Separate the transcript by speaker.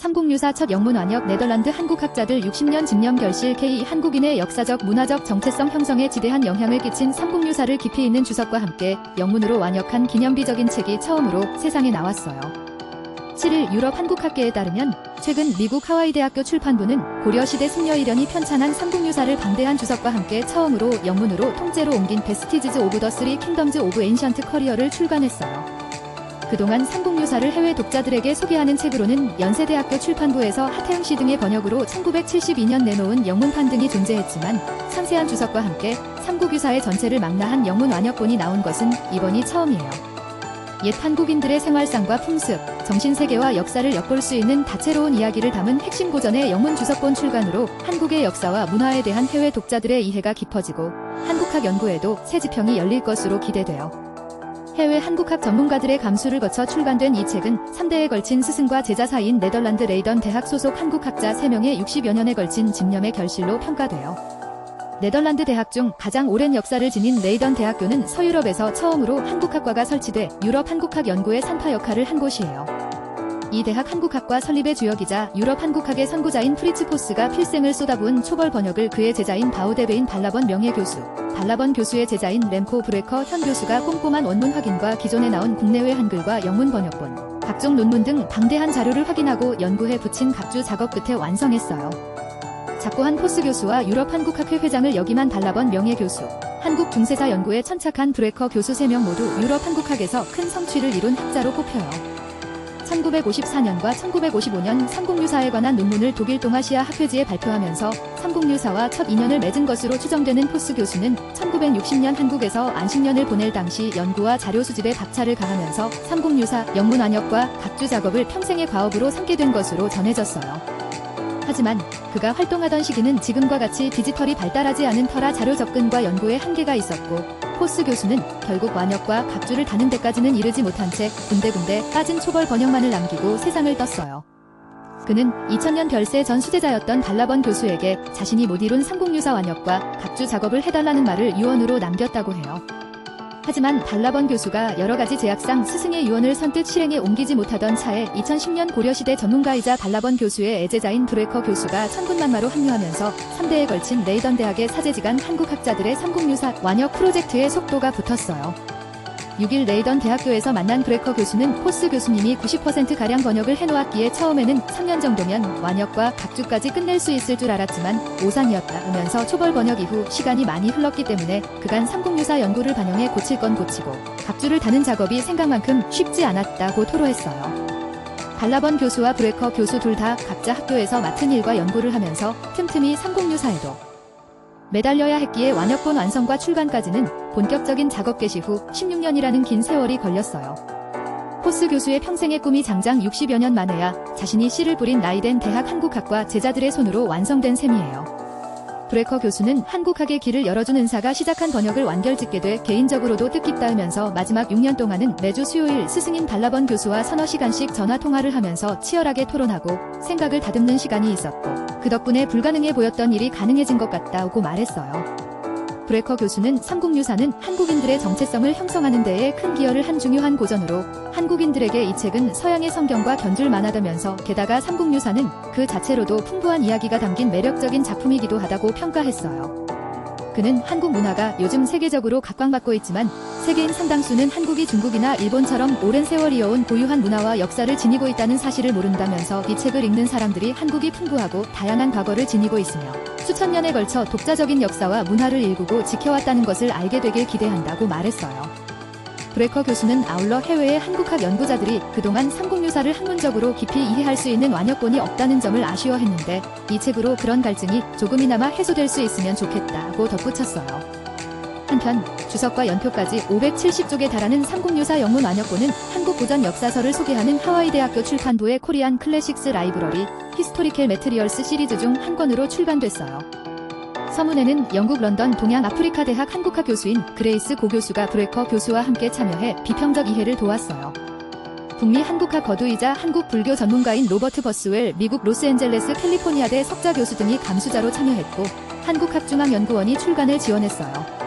Speaker 1: 삼국유사 첫 영문 완역 네덜란드 한국학자들 60년 집념 결실 K 한국인의 역사적 문화적 정체성 형성에 지대한 영향을 끼친 삼국유사를 깊이 있는 주석과 함께 영문으로 완역한 기념비적인 책이 처음으로 세상에 나왔어요. 7일 유럽 한국학계에 따르면 최근 미국 하와이 대학교 출판부는 고려시대 승려 이련이 편찬한 삼국유사를 방대한 주석과 함께 처음으로 영문으로 통째로 옮긴 베스티지즈 오브 더 쓰리 킹덤즈 오브 엔션트 커리어를 출간했어요. 그동안 삼국유사를 해외 독자들에게 소개하는 책으로는 연세대학교 출판부에서 하태영씨 등의 번역으로 1972년 내놓은 영문판 등이 존재했지만 상세한 주석과 함께 삼국유사의 전체를 망라한 영문 완역본이 나온 것은 이번이 처음이에요. 옛 한국인들의 생활상과 풍습, 정신세계와 역사를 엿볼 수 있는 다채로운 이야기를 담은 핵심 고전의 영문 주석본 출간으로 한국의 역사와 문화에 대한 해외 독자들의 이해가 깊어지고 한국학 연구에도 새 지평이 열릴 것으로 기대돼요. 해외 한국학 전문가들의 감수를 거쳐 출간된 이 책은 3대에 걸친 스승과 제자 사이인 네덜란드 레이던 대학 소속 한국학자 3명의 60여 년에 걸친 집념의 결실로 평가돼요. 네덜란드 대학 중 가장 오랜 역사를 지닌 레이던 대학교는 서유럽에서 처음으로 한국학과가 설치돼 유럽 한국학 연구의 산파 역할을 한 곳이에요. 이 대학 한국학과 설립의 주역이자 유럽 한국학의 선구자인 프리츠 포스가 필생을 쏟아부은 초벌 번역을 그의 제자인 바우데베인 발라번 명예교수, 발라번 교수의 제자인 렘코 브레커 현 교수가 꼼꼼한 원문 확인과 기존에 나온 국내외 한글과 영문 번역본, 각종 논문 등 방대한 자료를 확인하고 연구해 붙인 각주 작업 끝에 완성했어요. 작고한 포스 교수와 유럽 한국학회 회장을 역임한 발라번 명예교수, 한국 중세사 연구에 천착한 브레커 교수 3명 모두 유럽 한국학에서 큰 성취를 이룬 학자로 꼽혀요. 1954년과 1955년 삼국유사에 관한 논문을 독일 동아시아 학회지에 발표하면서 삼국유사와 첫 인연을 맺은 것으로 추정되는 포스 교수는 1960년 한국에서 안식년을 보낼 당시 연구와 자료 수집에 박차를 가하면서 삼국유사 영문 완역과 각주 작업을 평생의 과업으로 삼게 된 것으로 전해졌어요. 하지만 그가 활동하던 시기는 지금과 같이 디지털이 발달하지 않은 터라 자료 접근과 연구에 한계가 있었고 포스 교수는 결국 완역과 각주를 다는 데까지는 이르지 못한 채 군데군데 빠진 초벌 번역만을 남기고 세상을 떴어요. 그는 2000년 별세 전 수제자였던 발라번 교수에게 자신이 못 이룬 삼국유사 완역과 각주 작업을 해달라는 말을 유언으로 남겼다고 해요. 하지만 발라번 교수가 여러가지 제약상 스승의 유언을 선뜻 실행에 옮기지 못하던 차에 2010년 고려시대 전문가이자 발라번 교수의 애제자인 브레커 교수가 천군만마로 합류하면서 3대에 걸친 레이던 대학의 사제지간 한국학자들의 삼국유사 완역 프로젝트에 속도가 붙었어요. 6일 레이던 대학교에서 만난 브레커 교수는 포스 교수님이 90%가량 번역을 해놓았기에 처음에는 3년 정도면 완역과 각주까지 끝낼 수 있을 줄 알았지만 오산이었다면서 초벌 번역 이후 시간이 많이 흘렀기 때문에 그간 삼국유사 연구를 반영해 고칠 건 고치고 각주를 다는 작업이 생각만큼 쉽지 않았다고 토로했어요. 발라번 교수와 브레커 교수 둘 다 각자 학교에서 맡은 일과 연구를 하면서 틈틈이 삼국유사에도 매달려야 했기에 완역본 완성과 출간까지는 본격적인 작업 개시 후 16년이라는 긴 세월이 걸렸어요. 포스 교수의 평생의 꿈이 장장 60여 년 만에야 자신이 씨를 뿌린 나이된 대학 한국학과 제자들의 손으로 완성된 셈이에요. 브레커 교수는 한국학의 길을 열어준 은사가 시작한 번역을 완결짓게 돼 개인적으로도 뜻깊다면서 마지막 6년 동안은 매주 수요일 스승인 발라번 교수와 서너 시간씩 전화통화를 하면서 치열하게 토론하고 생각을 다듬는 시간이 있었고 그 덕분에 불가능해 보였던 일이 가능해진 것 같다고 말했어요. 브레커 교수는 삼국유사는 한국인들의 정체성을 형성하는 데에 큰 기여를 한 중요한 고전으로 한국인들에게 이 책은 서양의 성경과 견줄 만하다면서 게다가 삼국유사는 그 자체로도 풍부한 이야기가 담긴 매력적인 작품이기도 하다고 평가했어요. 그는 한국 문화가 요즘 세계적으로 각광받고 있지만 세계인 상당수는 한국이 중국이나 일본처럼 오랜 세월 이어온 고유한 문화와 역사를 지니고 있다는 사실을 모른다면서 이 책을 읽는 사람들이 한국이 풍부하고 다양한 과거를 지니고 있으며 수천 년에 걸쳐 독자적인 역사와 문화를 일구고 지켜왔다는 것을 알게 되길 기대한다고 말했어요. 브레커 교수는 아울러 해외의 한국학 연구자들이 그동안 삼국유사를 학문적으로 깊이 이해할 수 있는 완역본이 없다는 점을 아쉬워했는데 이 책으로 그런 갈증이 조금이나마 해소될 수 있으면 좋겠다고 덧붙였어요. 한편 주석과 연표까지 570쪽에 달하는 삼국유사 영문 완역본은 한국 고전 역사서를 소개하는 하와이 대학교 출판부의 코리안 클래식스 라이브러리 히스토리컬 매트리얼스 시리즈 중 한 권으로 출간됐어요. 서문에는 영국 런던 동양 아프리카 대학 한국학 교수인 그레이스 고 교수가 브레커 교수와 함께 참여해 비평적 이해를 도왔어요. 북미 한국학 거두이자 한국 불교 전문가인 로버트 버스웰 미국 로스앤젤레스 캘리포니아대 석좌 교수 등이 감수자로 참여했고 한국학중앙연구원이 출간을 지원했어요.